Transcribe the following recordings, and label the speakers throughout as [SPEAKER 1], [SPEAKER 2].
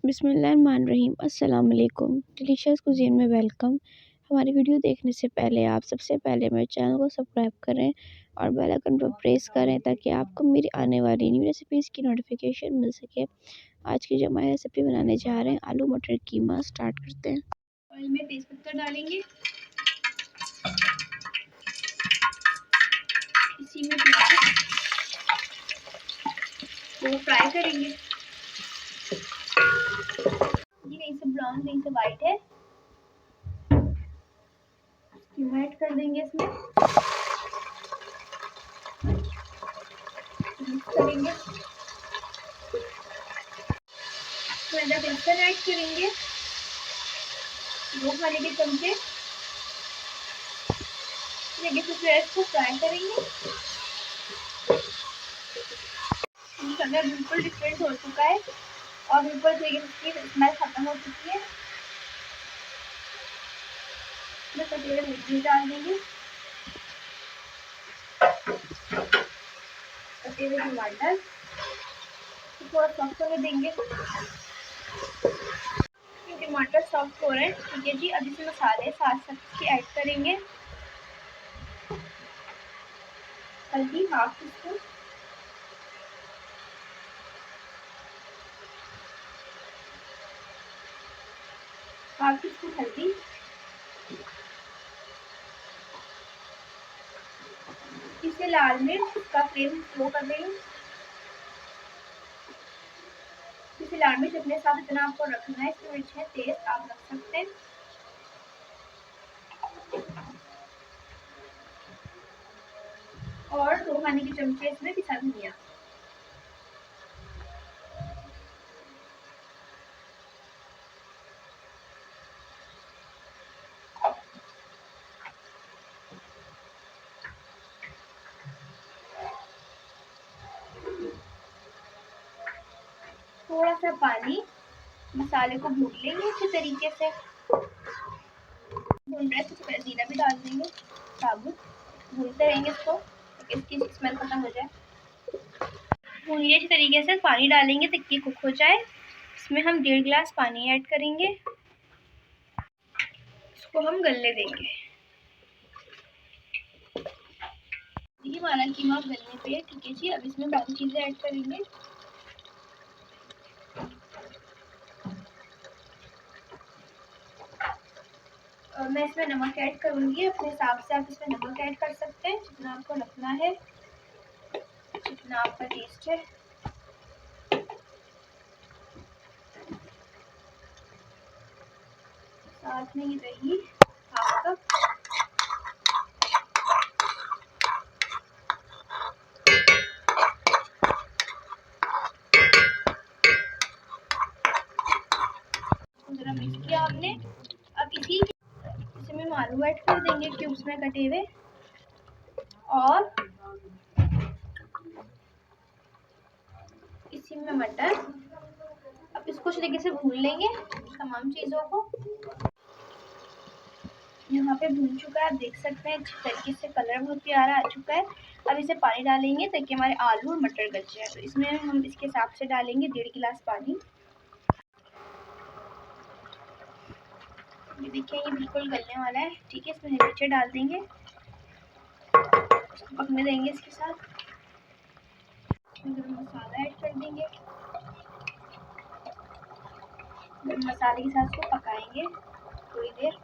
[SPEAKER 1] बिस्मिल्लाहिर्रहमानिर्रहीम। अस्सलाम वालेकुम। डिलीशियस कुज़ीन में वेलकम। हमारी वीडियो देखने से पहले आप सबसे पहले मेरे चैनल को सब्सक्राइब करें और बेल आइकन पर प्रेस करें ताकि आपको मेरी आने वाली न्यू रेसिपीज़ की नोटिफिकेशन मिल सके। आज की जो हमारी रेसिपी बनाने जा रहे हैं आलू मटर कीमा, स्टार्ट करते हैं।
[SPEAKER 2] ऑयल में तेज़पत्ता डालेंगे, इसी में प्याज को फ्राई करेंगे। ये कहीं से ब्राउन कहीं से वाइट है, कीमा ऐड कर देंगे इसमें, मिक्स करेंगे। इसमें अदरक लहसुन ऐड करेंगे, 2 खाने के चमचे। प्याज को फ्राई करेंगे। कलर बिल्कुल डिफरेंट हो चुका है और बिल्कुल इसकी स्मेल खत्म हो चुकी है। इसमें कटे हुए मिर्ची डाल देंगे, कटे हुए टमाटर थोड़ा सॉफ्ट होने देंगे। टमाटर सॉफ्ट हो रहे हैं, ठीक है जी। अब इसमें मसाले साथ साथ के ऐड करेंगे। हल्दी half tea spoon, half tea spoon हल्दी, इसे लाल मिर्च का फ्लेम स्लो कर देंगे। इसे लाल मिर्च अपने साथ इतना आपको रखना है, इसकी मिर्च है तेज, आप रख सकते हैं। और 2 खाने के चमचे इसमें पिसा धनिया। थोड़ा सा पानी, मसाले को भून लेंगे अच्छे तरीके से। भून रहे तो जीरा भी डाल देंगे साबुत, भूनते रहेंगे इसको ताकि इसकी स्मेल खत्म हो जाए। भून लिए अच्छे तरीके से, पानी डालेंगे तक कि कुक हो जाए। इसमें हम 1.5 गिलास पानी ऐड करेंगे, इसको हम गलने देंगे। ये हमारा कीमा गलने पे है, ठीक है जी। अब इसमें बाकी चीज़ें ऐड करेंगे। मैं इसमें नमक ऐड करूँगी, अपने हिसाब से आप इसमें नमक ऐड कर सकते हैं जितना आपको रखना है, जितना आपका टेस्ट है। साथ में ही दही हाफ कप, जरा मिक्स किया आपने। अब इसमें हम आलू ऐड कर देंगे क्यूब्स में कटे हुए, और इसी में मटर। अब इसको अच्छे तरीके से भून लेंगे तमाम चीज़ों को। यहाँ पे भून चुका है, आप देख सकते हैं अच्छे तरीके से कलर बहुत प्यारा आ चुका है। अब इसे पानी डालेंगे ताकि हमारे आलू और मटर गल जाए। तो इसमें हम इसके हिसाब से डालेंगे 1.5 गिलास पानी। ये देखिए ये बिल्कुल गलने वाला है, ठीक है। इसमें मिर्ची डाल देंगे, इसको पकने देंगे। इसके साथ गरम मसाला ऐड कर देंगे, गरम मसाले के साथ इसको पकाएंगे थोड़ी देर।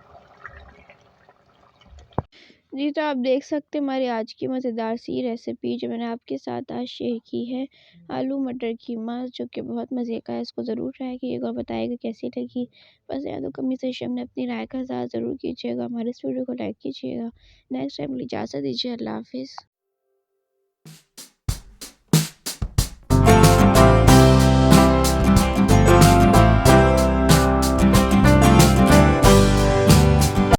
[SPEAKER 1] जी, तो आप देख सकते हैं हमारी आज की मज़ेदार सी रेसिपी जो मैंने आपके साथ आज शेयर की है, आलू मटर कीमा, जो कि बहुत मज़े का है। इसको ज़रूर ट्राई कीजिएगा और बताइएगा कैसी लगी। बस या तो कमेंट सेक्शन में अपनी राय का इज़हार ज़रूर कीजिएगा। हमारे इस वीडियो को लाइक कीजिएगा। नेक्स्ट टाइम के लिए इजाज़त दीजिए। अल्लाह हाफ़िज़।